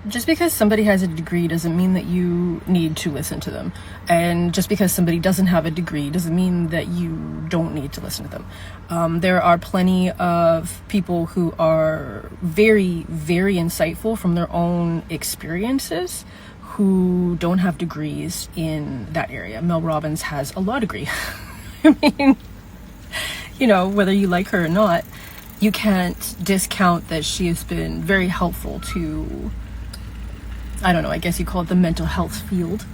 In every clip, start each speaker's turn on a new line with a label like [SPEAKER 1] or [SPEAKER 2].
[SPEAKER 1] Just because somebody has a degree doesn't mean that you need to listen to them. And just because somebody doesn't have a degree doesn't mean that you don't need to listen to them. There are plenty of people who are very, very insightful from their own experiences who don't have degrees in that area. Mel Robbins has a law degree. I mean, you know, whether you like her or not, you can't discount that she has been very helpful to, I don't know, I guess you call it the mental health field.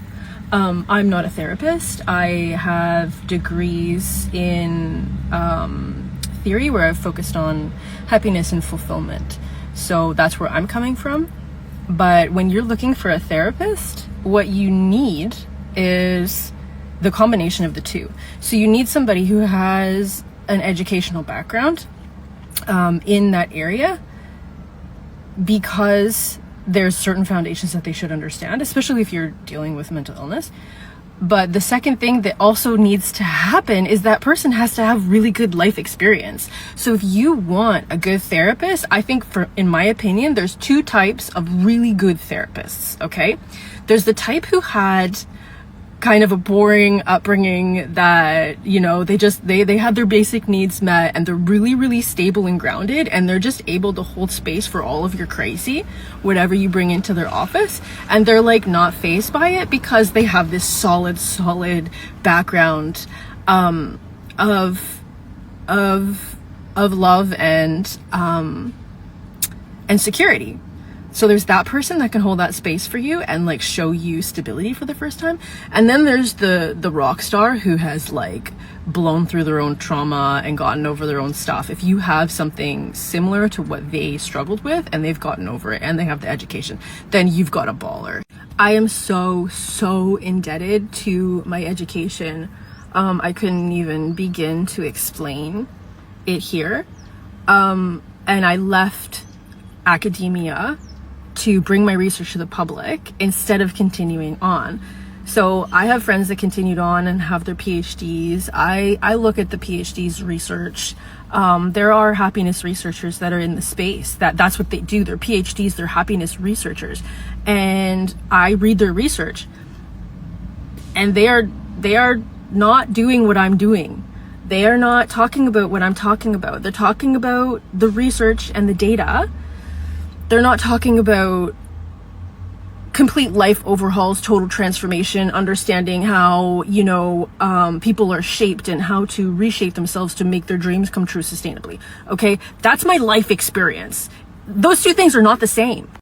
[SPEAKER 1] I'm not a therapist. I have degrees in theory where I've focused on happiness and fulfillment. So that's where I'm coming from. But when you're looking for a therapist, what you need is the combination of the two. So you need somebody who has an educational background in that area, because there's certain foundations that they should understand, especially if you're dealing with mental illness. But the second thing that also needs to happen is that person has to have really good life experience. So if you want a good therapist, I think, in my opinion, there's two types of really good therapists, okay? There's the type who had kind of a boring upbringing that, you know, they had their basic needs met, and they're really, really stable and grounded, and they're just able to hold space for all of your crazy, whatever you bring into their office, and they're like not fazed by it because they have this solid background of love and security. So there's that person that can hold that space for you and like show you stability for the first time. And then there's the rock star who has like blown through their own trauma and gotten over their own stuff. If you have something similar to what they struggled with and they've gotten over it and they have the education, then you've got a baller. I am so indebted to my education. I couldn't even begin to explain it here. And I left academia to bring my research to the public instead of continuing on. So I have friends that continued on and have their PhDs. I look at the PhDs research. There are happiness researchers that are in the space that's what they do. They're PhDs, they're happiness researchers. And I read their research, and they are not doing what I'm doing. They are not talking about what I'm talking about. They're talking about the research and the data. They're not talking about complete life overhauls, total transformation, understanding how, you know, people are shaped and how to reshape themselves to make their dreams come true sustainably. Okay, that's my life experience. Those two things are not the same.